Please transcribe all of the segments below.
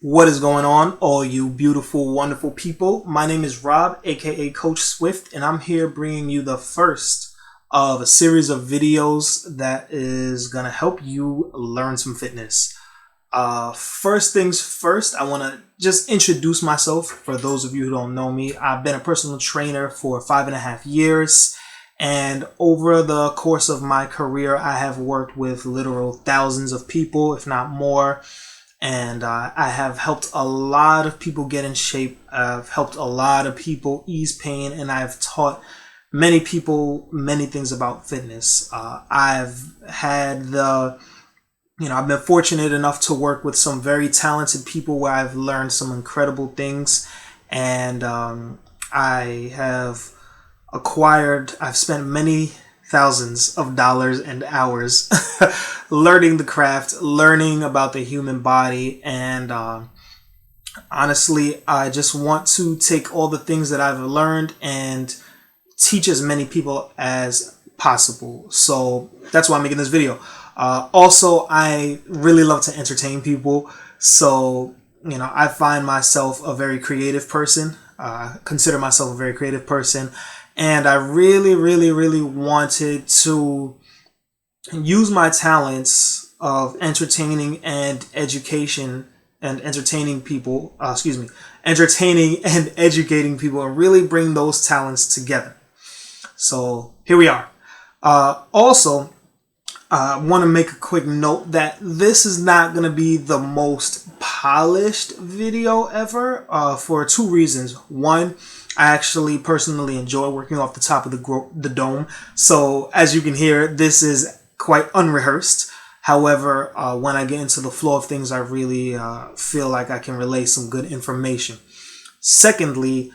What is going on, all you beautiful, wonderful people? My name is Rob, aka Coach Swift, and I'm here bringing you the first of a series of videos that is going to help you learn some fitness. First things first, I want to just introduce myself for those of you who don't know me. I've been a personal trainer for 5.5 years, and over the course of my career, I have worked with literal thousands of people, if not more. And I have helped a lot of people get in shape. I've helped a lot of people ease pain, and I've taught many people many things about fitness. I've been fortunate enough to work with some very talented people where I've learned some incredible things, and I've spent many thousands of dollars and hours learning the craft, learning about the human body, and honestly, I just want to take all the things that I've learned and teach as many people as possible. So that's why I'm making this video. Also, I really love to entertain people, so I find myself a very creative person. Consider myself a very creative person. And I really, really, really wanted to use my talents of entertaining and education and entertaining people, entertaining and educating people, and really bring those talents together. So here we are. Also, I want to make a quick note that this is not going to be the most polished video ever for two reasons. One, I actually personally enjoy working off the top of the dome. So as you can hear, this is quite unrehearsed. However, when I get into the flow of things, I really feel like I can relay some good information. Secondly,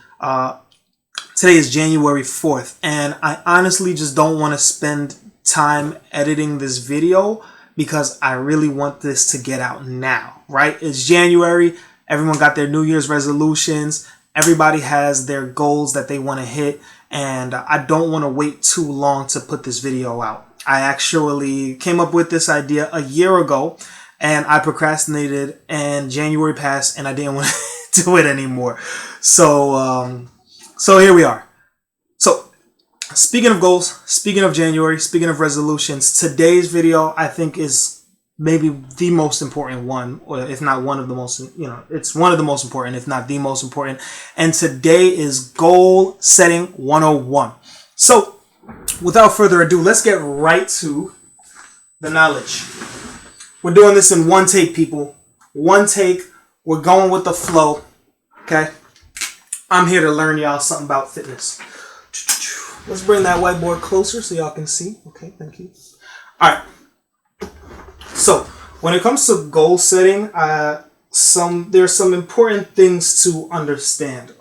today is January 4th, and I honestly just don't want to spend time editing this video because I really want this to get out now, right? It's January. Everyone got their New Year's resolutions. Everybody has their goals that they want to hit, and I don't want to wait too long to put this video out. I actually came up with this idea a year ago, and I procrastinated, and January passed, and I didn't want to do it anymore. So here we are. So speaking of goals, speaking of January, speaking of resolutions, today's video I think is maybe the most important one, or if not one of the most, it's one of the most important, if not the most important. And today is Goal Setting 101. So without further ado, let's get right to the knowledge. We're doing this in one take, people. One take. We're going with the flow. Okay? I'm here to learn y'all something about fitness. Let's bring that whiteboard closer so y'all can see. Okay, thank you. All right. So when it comes to goal setting, there's some important things to understand.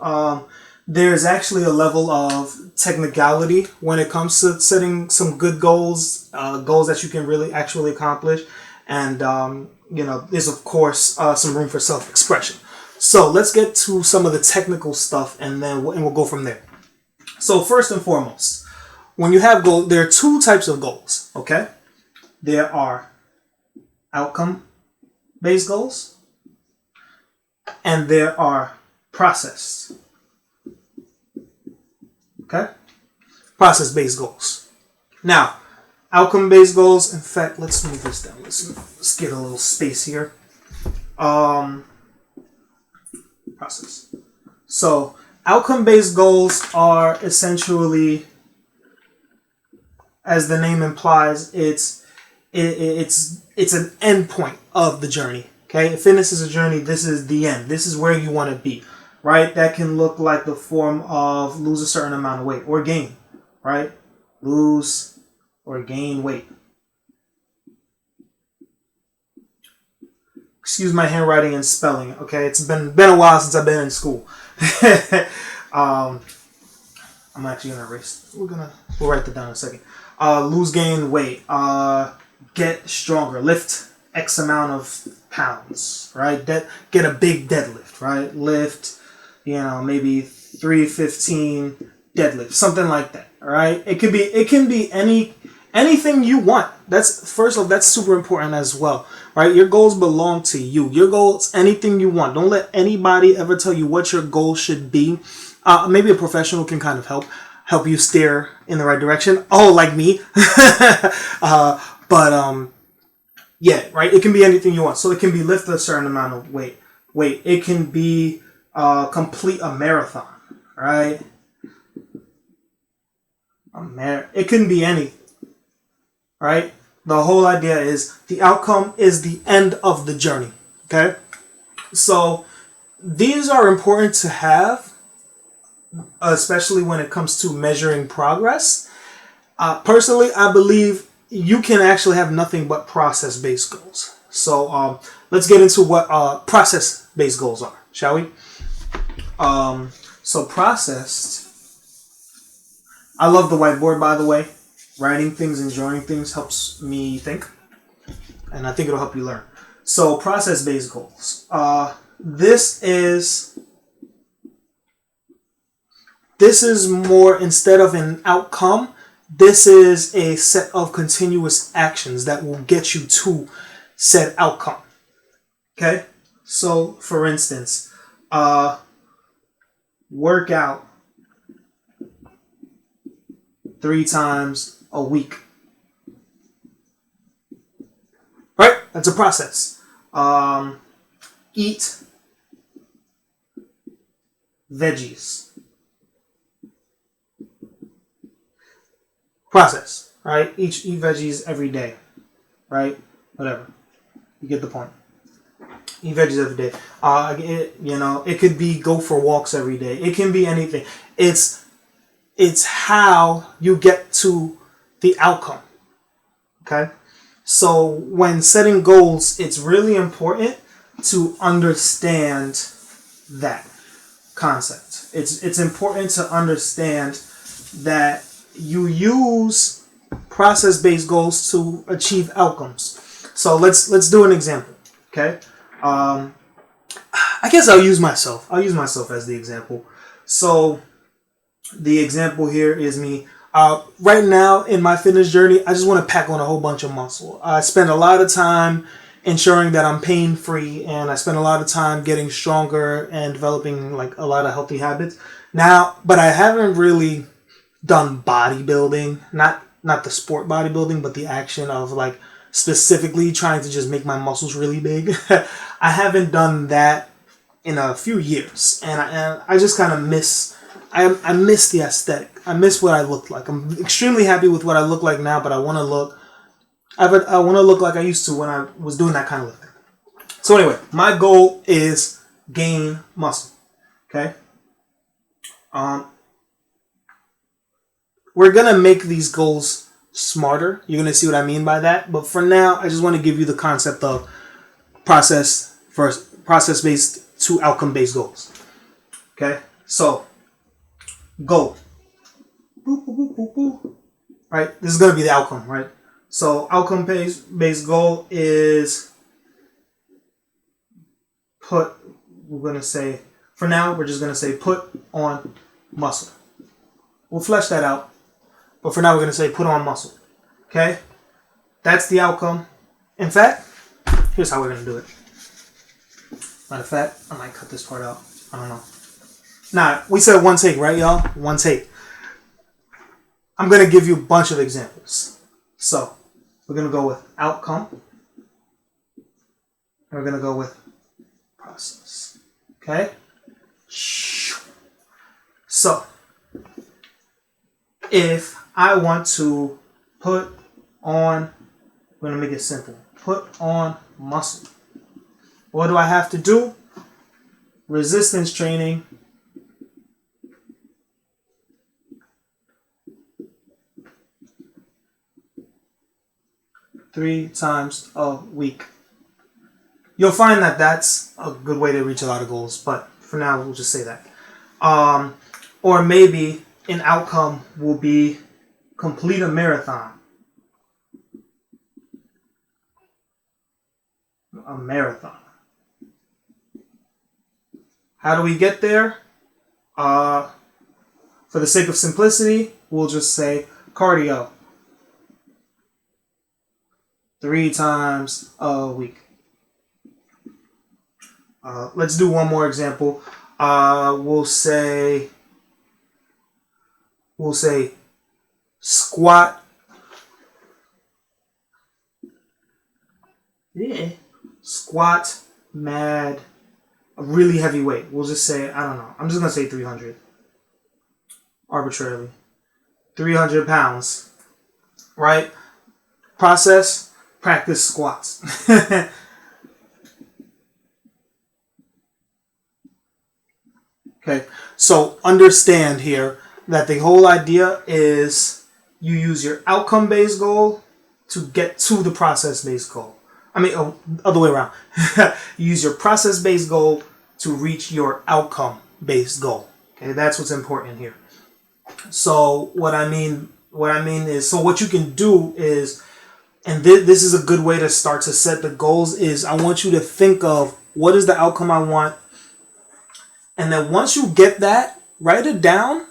There's actually a level of technicality when it comes to setting some good goals, goals that you can really actually accomplish. And, there's, of course, some room for self-expression. So let's get to some of the technical stuff, and then we'll go from there. So first and foremost, when you have goals, there are two types of goals, okay? There are outcome-based goals, and there are process. Okay? Process-based goals. Now, outcome-based goals, in fact, let's move this down. Let's get a little space here. Process. So, outcome-based goals are essentially, as the name implies, it's an end point of the journey. Okay, if fitness is a journey, this is the end. This is where you want to be, right? That can look like the form of lose a certain amount of weight or gain, right? Lose or gain weight. Excuse my handwriting and spelling. Okay, it's been a while since I've been in school. I'm actually gonna erase. We'll write that down in a second. Lose, gain weight. Get stronger. Lift X amount of pounds, right? Get a big deadlift, right? Lift, maybe 315 deadlift, something like that, all right? It can be any Anything you want. That's first off, that's super important as well, right? Your goals belong to you. Your goals, anything you want. Don't let anybody ever tell you what your goal should be. Maybe a professional can kind of help you steer in the right direction. Oh, like me. But yeah, right. It can be anything you want. So it can be lift a certain amount of weight. It can be complete a marathon, right? It can be anything. Right? The whole idea is the outcome is the end of the journey. Okay? So these are important to have, especially when it comes to measuring progress. Personally, I believe you can actually have nothing but process-based goals. So let's get into what process-based goals are, shall we? So processed. I love the whiteboard, by the way. Writing things and drawing things helps me think, and I think it'll help you learn. So process-based goals. This is more, instead of an outcome, this is a set of continuous actions that will get you to said outcome. Okay? So for instance, work out 3 times a week. Right? That's a process. Eat veggies. Process. Right? Eat veggies every day. Right? Whatever. You get the point. Eat veggies every day. It could be go for walks every day. It can be anything. It's how you get to the outcome. Okay? So when setting goals, it's really important to understand that concept. It's important to understand that you use process-based goals to achieve outcomes. So let's do an example. Okay? I guess I'll use myself. I'll use myself as the example. So the example here is me. Right now in my fitness journey, I just want to pack on a whole bunch of muscle. I spend a lot of time ensuring that I'm pain-free, and I spend a lot of time getting stronger and developing like a lot of healthy habits. Now, but I haven't really done bodybuilding, not the sport bodybuilding, but the action of like specifically trying to just make my muscles really big. I haven't done that in a few years, and I just kind of miss. I miss the aesthetic. I miss what I looked like. I'm extremely happy with what I look like now, but I want to look. I want to look like I used to when I was doing that kind of lifting. So anyway, my goal is gain muscle. Okay. We're gonna make these goals smarter. You're gonna see what I mean by that. But for now, I just want to give you the concept of process-based to outcome-based goals. Okay. So goal. Boop, boop, boop, boop, boop. Right? This is going to be the outcome, right? So outcome-based goal is we're going to say, for now, we're just going to say put on muscle. We'll flesh that out. But for now, we're going to say put on muscle. Okay? That's the outcome. In fact, here's how we're going to do it. Matter of fact, I might cut this part out. I don't know. Nah, we said one take, right, y'all? One take. I'm going to give you a bunch of examples. So, we're going to go with outcome. And we're going to go with process. Okay? So, if I want to put on, I'm going to make it simple. Put on muscle. What do I have to do? Resistance training. Three times a week. You'll find that that's a good way to reach a lot of goals, but for now we'll just say that. Or maybe an outcome will be complete a marathon. A marathon. How do we get there? For the sake of simplicity, we'll just say cardio. 3 times a week. Let's do one more example. We'll say squat. Yeah. Squat, mad, a really heavy weight. We'll just say, I don't know. I'm just going to say 300. Arbitrarily. 300 pounds. Right? Process, practice squats. Okay. So understand here that the whole idea is you use your outcome-based goal to get to the process-based goal. I mean, other way around. You use your process-based goal to reach your outcome-based goal. Okay, that's what's important here. So what I mean is, so what you can do is, and this is a good way to start to set the goals, is I want you to think of what is the outcome I want. And then once you get that, write it down,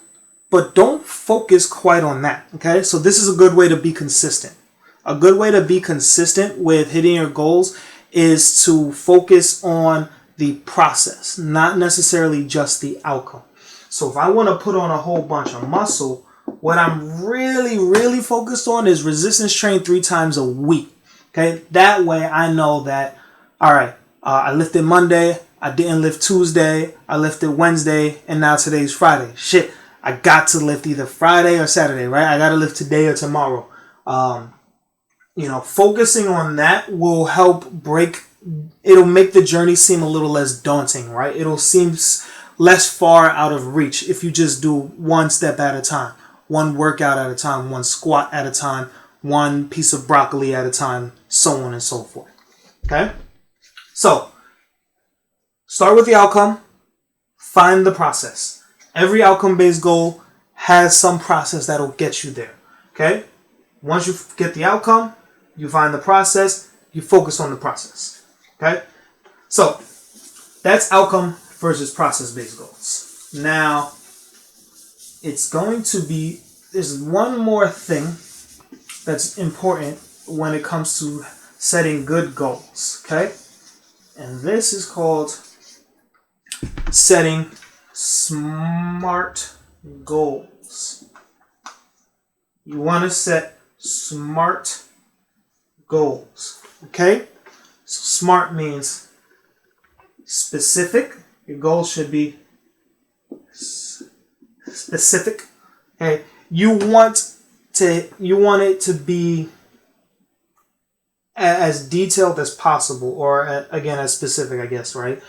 but don't focus quite on that. Okay, so this is a good way to be consistent. A good way to be consistent with hitting your goals is to focus on the process, not necessarily just the outcome. So if I want to put on a whole bunch of muscle, what I'm really focused on is resistance train 3 times a week. Okay, that way I know that, all right, I lifted Monday, I didn't lift Tuesday, I lifted Wednesday, and now today's Friday. Shit, I got to lift either Friday or Saturday, right? I got to lift today or tomorrow. Focusing on that will help it'll make the journey seem a little less daunting, right? It'll seem less far out of reach if you just do one step at a time, one workout at a time, one squat at a time, one piece of broccoli at a time, so on and so forth. Okay? So, start with the outcome, find the process. Every outcome-based goal has some process that'll get you there. Okay? Once you get the outcome, you find the process, you focus on the process. Okay? So, that's outcome versus process-based goals. Now, there's one more thing that's important when it comes to setting good goals. Okay? And this is called setting SMART goals. You want to set SMART goals. Okay? So SMART means specific. Your goal should be specific. Okay? You want it to be as detailed as possible, or again, as specific, I guess, right?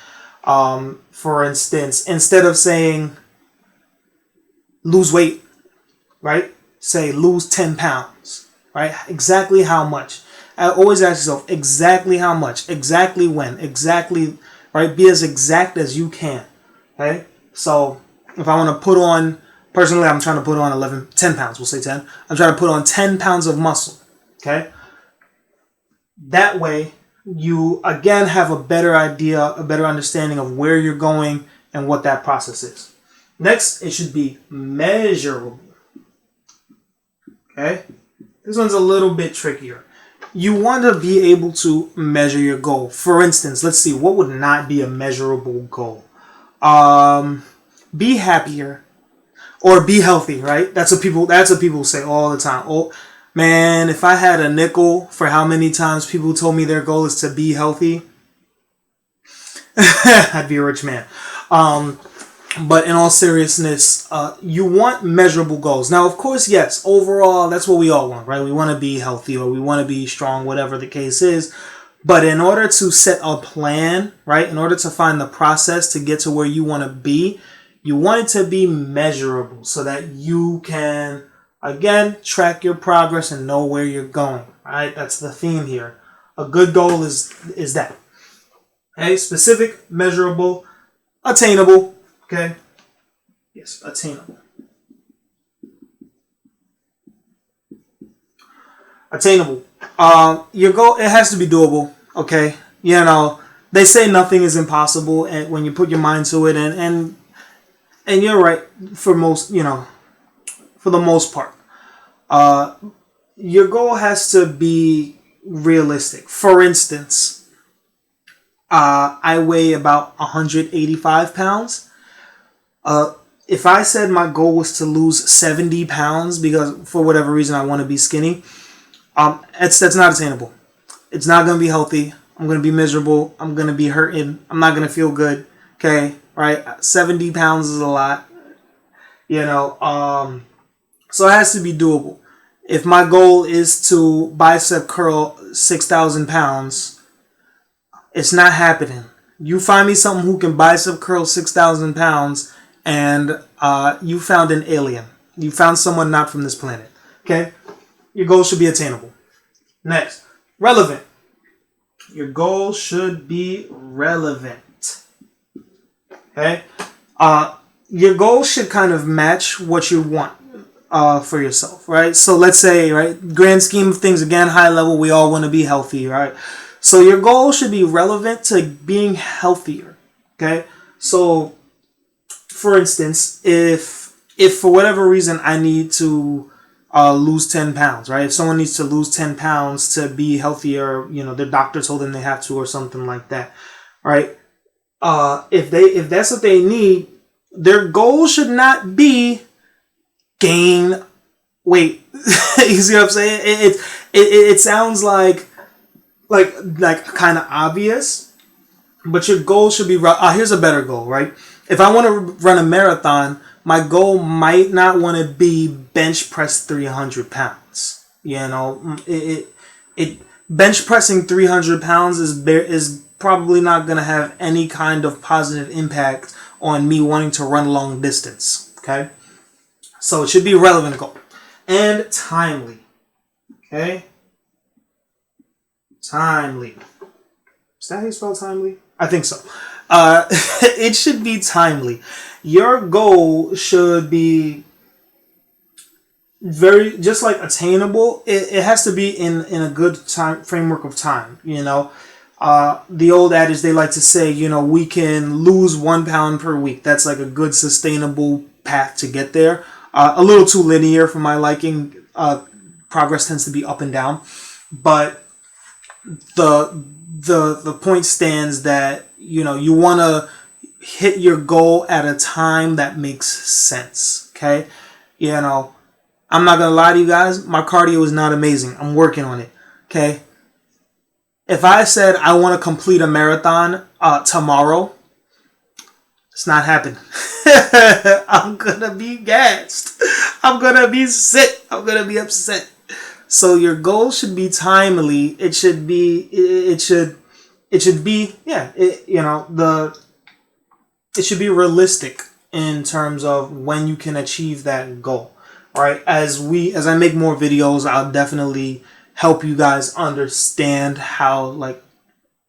For instance, instead of saying lose weight, right? Say lose 10 pounds, right? Exactly how much? Always ask yourself exactly how much, exactly when, exactly, right? Be as exact as you can, okay? So if I want to put on, personally, I'm trying to put on 10 pounds, we'll say 10. I'm trying to put on 10 pounds of muscle, okay? That way, you again have a better idea, a better understanding of where you're going and what that process is. Next, it should be measurable. Okay? This one's a little bit trickier. You want to be able to measure your goal. For instance, let's see, what would not be a measurable goal? Be happier or be healthy, right? That's what people say all the time. Oh, man, if I had a nickel for how many times people told me their goal is to be healthy, I'd be a rich man. But in all seriousness, you want measurable goals. Now, of course, yes, overall, that's what we all want, right? We want to be healthy or we want to be strong, whatever the case is. But in order to set a plan, right, in order to find the process to get to where you want to be, you want it to be measurable so that you can, again, track your progress and know where you're going, right? That's the theme here. A good goal is that. Okay, specific, measurable, attainable. Okay? Yes, attainable. Attainable. Your goal, it has to be doable. Okay? You know, they say nothing is impossible and when you put your mind to it, and you're right for most, for the most part. Your goal has to be realistic. For instance, I weigh about 185 pounds. If I said my goal was to lose 70 pounds because for whatever reason I want to be skinny, that's not attainable. It's not going to be healthy. I'm going to be miserable. I'm going to be hurting. I'm not going to feel good. Okay, right? 70 pounds is a lot. You know, so it has to be doable. If my goal is to bicep curl 6,000 pounds, it's not happening. You find me someone who can bicep curl 6,000 pounds and you found an alien. You found someone not from this planet. Okay? Your goal should be attainable. Next, relevant. Your goal should be relevant. Okay? Your goal should kind of match what you want for yourself, right? So let's say, right, grand scheme of things, again, high level, we all want to be healthy, right? So your goal should be relevant to being healthier, okay? So, for instance, if for whatever reason I need to lose 10 pounds, right? If someone needs to lose 10 pounds to be healthier, you know, their doctor told them they have to or something like that, right? If that's what they need, their goal should not be gain weight. You see what I'm saying? It sounds like kind of obvious, but your goal should be here's a better goal, right? If I want to run a marathon, my goal might not want to be bench press 300 pounds. You know, it bench pressing 300 pounds is probably not going to have any kind of positive impact on me wanting to run long distance. Okay, so it should be a relevant goal and timely. Okay. Timely. Is that how you spell timely? I think so. It should be timely. Your goal should be very, just like attainable. It has to be in a good time framework of time. You know, the old adage they like to say, you know, we can lose 1 pound per week. That's like a good sustainable path to get there. A little too linear for my liking. Progress tends to be up and down, but the point stands that, you know, you want to hit your goal at a time that makes sense. Okay, you know, I'm not gonna lie to you guys, my cardio is not amazing. I'm working on it. Okay, if I said I want to complete a marathon tomorrow, it's not happening. I'm gonna be gassed. I'm gonna be sick. I'm gonna be upset. So your goal should be timely. It should be, it should be, yeah, it should be realistic in terms of when you can achieve that goal. All right. As I make more videos, I'll definitely help you guys understand how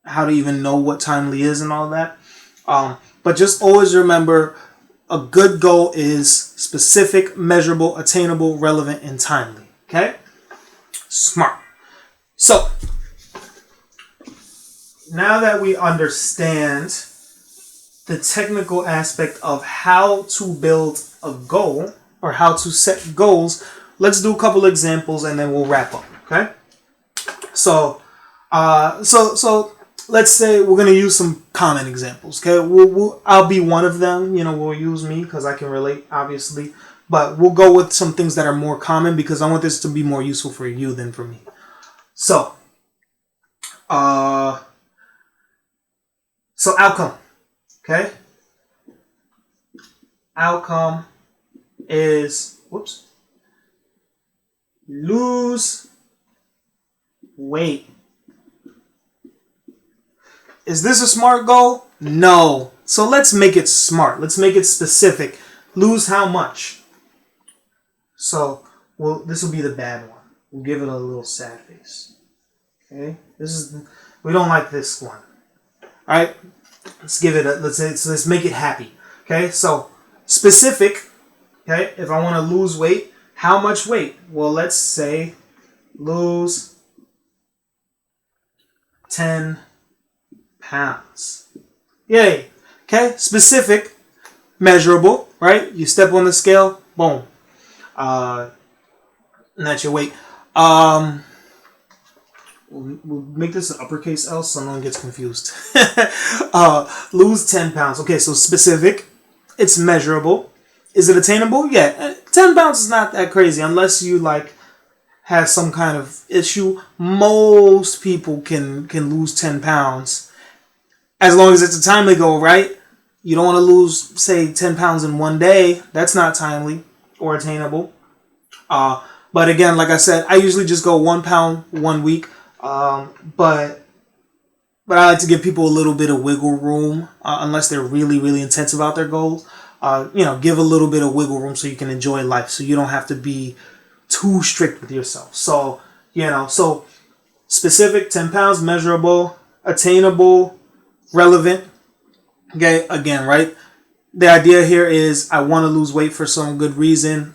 to even know what timely is and all that. But just always remember, a good goal is specific, measurable, attainable, relevant, and timely. Okay? Smart. So, now that we understand the technical aspect of how to build a goal or how to set goals, let's do a couple examples and then we'll wrap up. Okay? So let's say we're gonna use some common examples. Okay, I'll be one of them. You know, we'll use me because I can relate, obviously. But we'll go with some things that are more common because I want this to be more useful for you than for me. So, outcome. Okay. Outcome is lose weight. Is this a smart goal? No. So let's make it smart. Let's make it specific. Lose how much? So, this will be the bad one. We'll give it a little sad face. Okay? We don't like this one. Alright? Let's make it happy. Okay? So, specific. Okay? If I want to lose weight, how much weight? Well, let's say lose 10 pounds. Yay. Okay? Specific, measurable, right? You step on the scale, boom. And that's your weight. we'll make this an uppercase L so no one gets confused. Lose 10 pounds. Okay, so specific. It's measurable. Is it attainable? Yeah. 10 pounds is not that crazy unless you like have some kind of issue. Most people can lose 10 pounds as long as it's a timely goal, right? You don't want to lose, say, 10 pounds in one day. That's not timely or attainable. But again, like I said, I usually just go 1 pound 1 week. But I like to give people a little bit of wiggle room unless they're really, really intense about their goals. Give a little bit of wiggle room so you can enjoy life, so you don't have to be too strict with yourself. So, so specific, 10 pounds, measurable, attainable, relevant. Okay, again, right? The idea here is I want to lose weight for some good reason.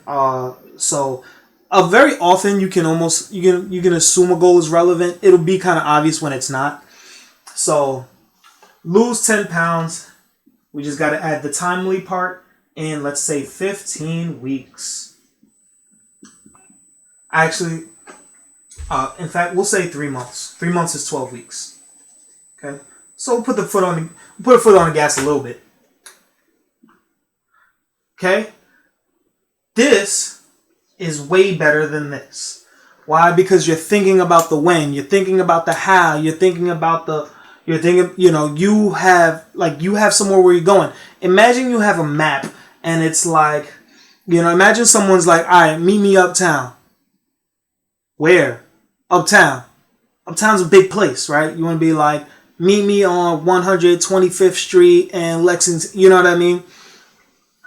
So very often you can assume a goal is relevant. It'll be kind of obvious when it's not. So lose 10 pounds. We just got to add the timely part in, let's say, 15 weeks. Actually, in fact, we'll say 3 months. 3 months is 12 weeks. Okay, so we'll put the foot on the gas a little bit. Okay, this is way better than this. Why? Because you're thinking about the when, you're thinking about the how, you have somewhere where you're going. Imagine you have a map and it's like, imagine someone's like, all right, meet me uptown. Where? Uptown. Uptown's a big place, right? You want to be like, meet me on 125th Street and Lexington, you know what I mean?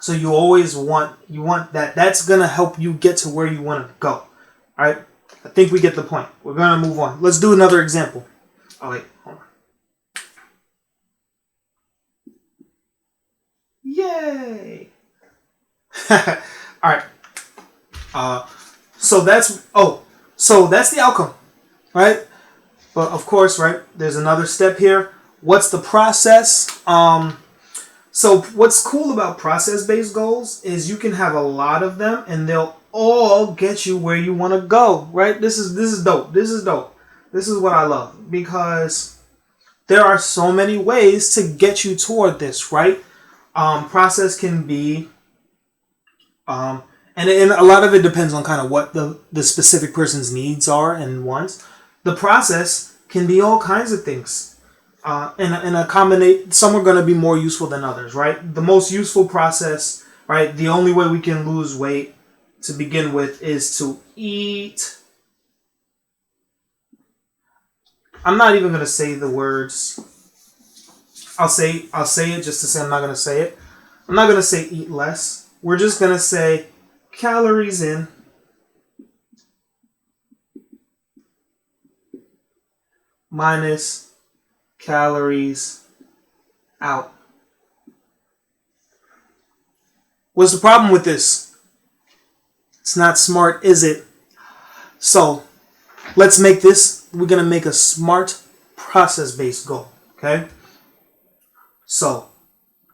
So you want that. That's going to help you get to where you want to go. All right? I think we get the point. We're going to move on. Let's do another example. Oh, wait. Hold on. Yay! All right. So that's the outcome, right? But of course, right, there's another step here. What's the process? So what's cool about process-based goals is you can have a lot of them and they'll all get you where you want to go, right? This is dope. This is dope. This is what I love, because there are so many ways to get you toward this, right? Process can be, and a lot of it depends on kind of what the specific person's needs are and wants. The process can be all kinds of things. And a combination, some are going to be more useful than others, right? The most useful process, right? The only way we can lose weight to begin with is to eat. I'm not even going to say the words. I'll say it just to say I'm not going to say it. I'm not going to say eat less. We're just going to say calories in minus calories out. What's the problem with this? It's not smart, is it? So let's make this, we're going to make a smart process-based goal, okay? So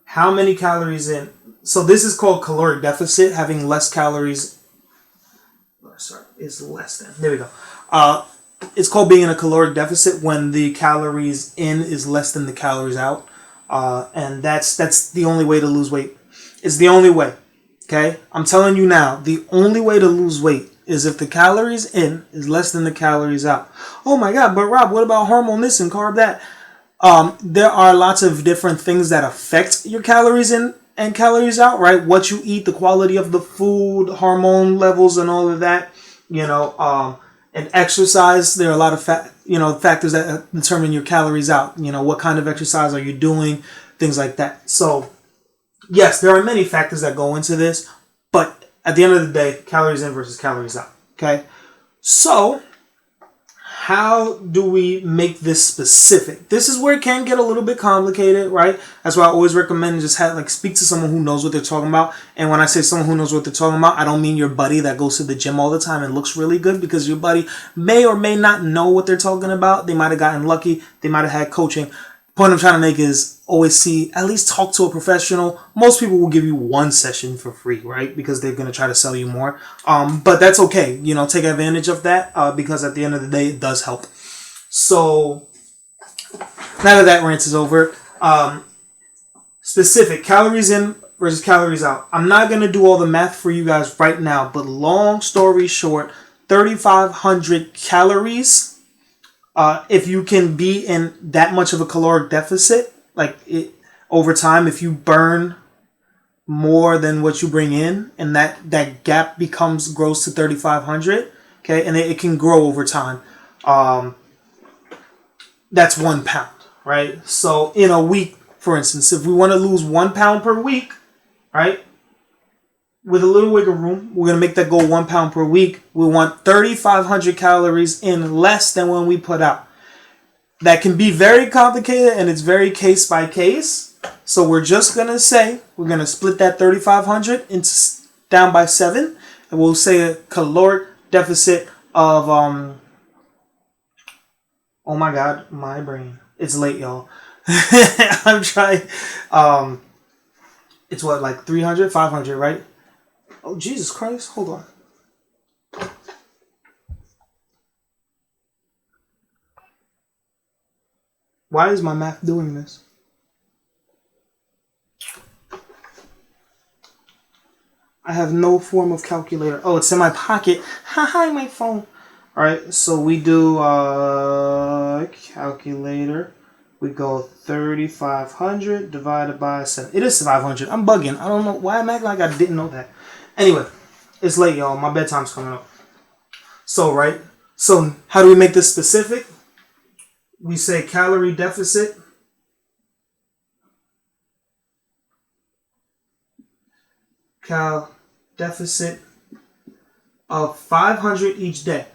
how many calories in? So this is called caloric deficit, having less calories. Sorry, is less than. There we go. It's called being in a caloric deficit when the calories in is less than the calories out. And that's the only way to lose weight. It's the only way. Okay? I'm telling you now, the only way to lose weight is if the calories in is less than the calories out. Oh my God, but Rob, what about hormone this and carb that? There are lots of different things that affect your calories in and calories out, right? What you eat, the quality of the food, hormone levels and all of that, and exercise. There are a lot of factors that determine your calories out. What kind of exercise are you doing? Things like that. So yes, there are many factors that go into this, but at the end of the day, calories in versus calories out. Okay. So how do we make this specific? This is where it can get a little bit complicated, right? That's why I always recommend just speak to someone who knows what they're talking about. And when I say someone who knows what they're talking about, I don't mean your buddy that goes to the gym all the time and looks really good, because your buddy may or may not know what they're talking about. They might have gotten lucky. They might have had coaching. Point I'm trying to make is always at least talk to a professional. Most people will give you one session for free, right? Because they're going to try to sell you more. But that's okay. Take advantage of that because at the end of the day, it does help. So now that that rant is over, specific calories in versus calories out. I'm not going to do all the math for you guys right now, but long story short, 3,500 calories. If you can be in that much of a caloric deficit, like it over time, if you burn more than what you bring in, and that gap grows to 3,500. Okay, and it can grow over time. That's 1 pound, right? So in a week, for instance, if we want to lose 1 pound per week, right? With a little wiggle room, we're going to make that goal 1 pound per week. We want 3,500 calories in less than when we put out. That can be very complicated, and it's very case by case. So we're just going to say, we're going to split that 3,500 down by 7. And we'll say a caloric deficit of, oh my God, my brain. It's late, y'all. I'm trying. It's what, like 300, 500, right? Oh, Jesus Christ. Hold on. Why is my math doing this? I have no form of calculator. Oh, it's in my pocket. Haha, my phone. All right, so we do calculator. We go 3,500 divided by 7. It is 500. I'm bugging. I don't know why I'm acting like I didn't know that. Anyway, it's late, y'all. My bedtime's coming up. So, right. So, how do we make this specific? We say calorie deficit. Cal deficit of 500 each day.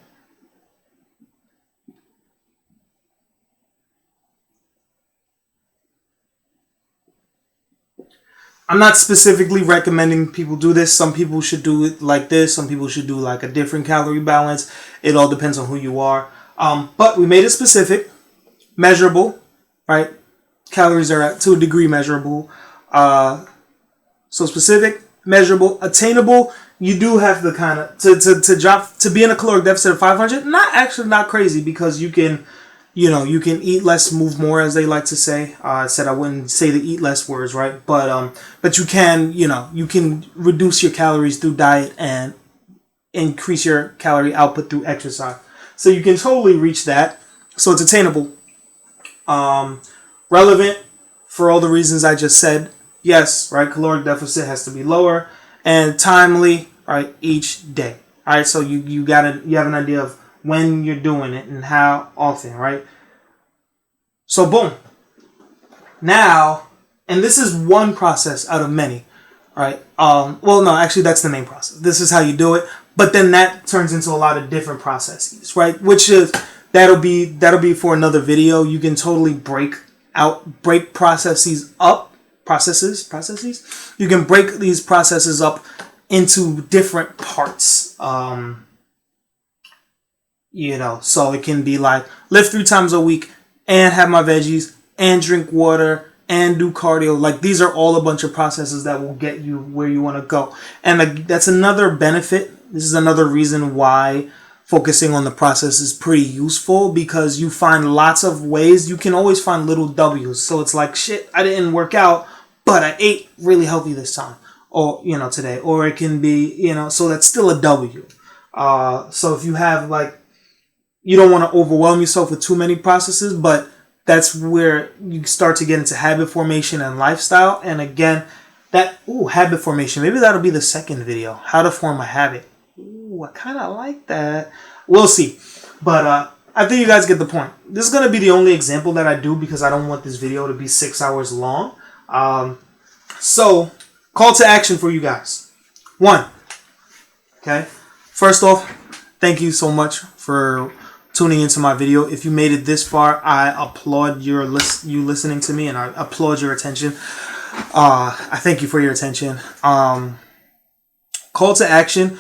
I'm not specifically recommending people do this. Some people should do it like this. Some people should do like a different calorie balance. It all depends on who you are. But we made it specific, measurable, right? Calories are to a degree measurable. So specific, measurable, attainable. You do have the kind of to be in a caloric deficit of 500. Not crazy, because you can eat less, move more, as they like to say. I said I wouldn't say the eat less words, right? But you can, you can reduce your calories through diet and increase your calorie output through exercise. So you can totally reach that. So it's attainable. Relevant for all the reasons I just said. Yes, right? Caloric deficit has to be lower, and timely, right? Each day. All right, so you have an idea of when you're doing it and how often, right? So boom. Now, and this is one process out of many, right? Well, no, actually that's the main process. This is how you do it, but then that turns into a lot of different processes, right? Which is that'll be for another video. You can totally break processes up. Processes. You can break these processes up into different parts. So it can be like lift 3 times a week and have my veggies and drink water and do cardio. Like, these are all a bunch of processes that will get you where you want to go. And that's another benefit. This is another reason why focusing on the process is pretty useful, because you find lots of ways. You can always find little W's. So it's like, shit, I didn't work out, but I ate really healthy this time, or today. Or it can be, so that's still a W. So if you have you don't want to overwhelm yourself with too many processes, but that's where you start to get into habit formation and lifestyle. And again, habit formation, maybe that'll be the second video, how to form a habit. Ooh, I kind of like that. We'll see. But I think you guys get the point. This is going to be the only example that I do, because I don't want this video to be 6 hours long. So, call to action for you guys. 1. Okay. First off, thank you so much for tuning into my video. If you made it this far, I applaud you listening to me, and I applaud your attention. I thank you for your attention. Call to action.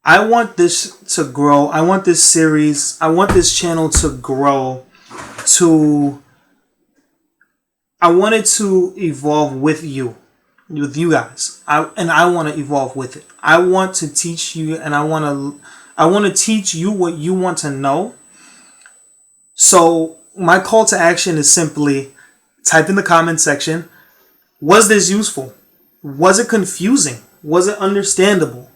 I want this to grow. I want this series, I want this channel to grow I want it to evolve with you guys. I want to evolve with it. I want to teach you, and I want to teach you what you want to know, So my call to action is simply type in the comment section, was this useful? Was it confusing? Was it understandable?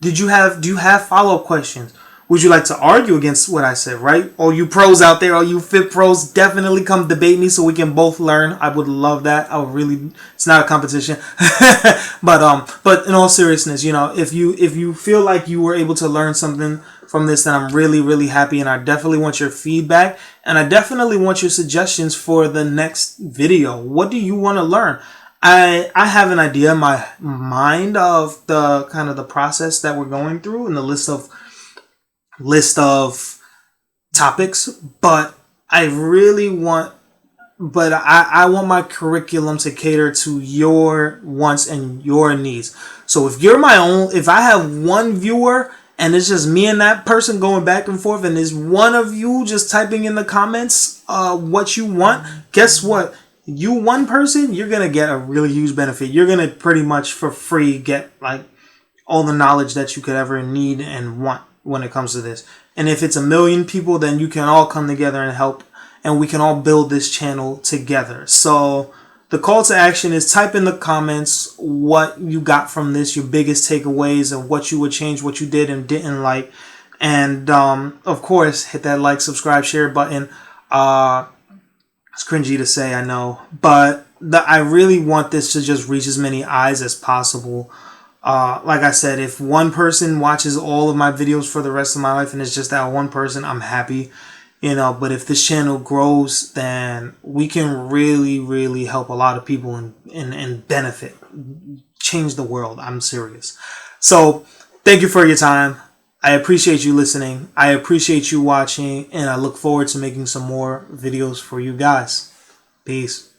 Do you have follow-up questions? Would you like to argue against what I said, right? All you pros out there, all you fit pros, definitely come debate me so we can both learn. I would love that. I would really, it's not a competition. But in all seriousness, if you feel like you were able to learn something from this, then I'm really, really happy, and I definitely want your feedback, and I definitely want your suggestions for the next video. What do you want to learn? I have an idea in my mind of the kind of the process that we're going through and the list of topics, but I want my curriculum to cater to your wants and your needs. So if I have one viewer and it's just me and that person going back and forth, and there's one of you just typing in the comments what you want, guess what? You one person, you're going to get a really huge benefit. You're going to pretty much for free get like all the knowledge that you could ever need and want when it comes to this. And if it's 1 million people, then you can all come together and help, and we can all build this channel together. So the call to action is type in the comments what you got from this, your biggest takeaways, and what you would change, what you did and didn't like. And of course, hit that like, subscribe, share button. It's cringy to say, I know, but I really want this to just reach as many eyes as possible. Like I said, if one person watches all of my videos for the rest of my life and it's just that one person, I'm happy, but if this channel grows, then we can really, really help a lot of people and benefit, change the world. I'm serious. So thank you for your time. I appreciate you listening. I appreciate you watching, and I look forward to making some more videos for you guys. Peace.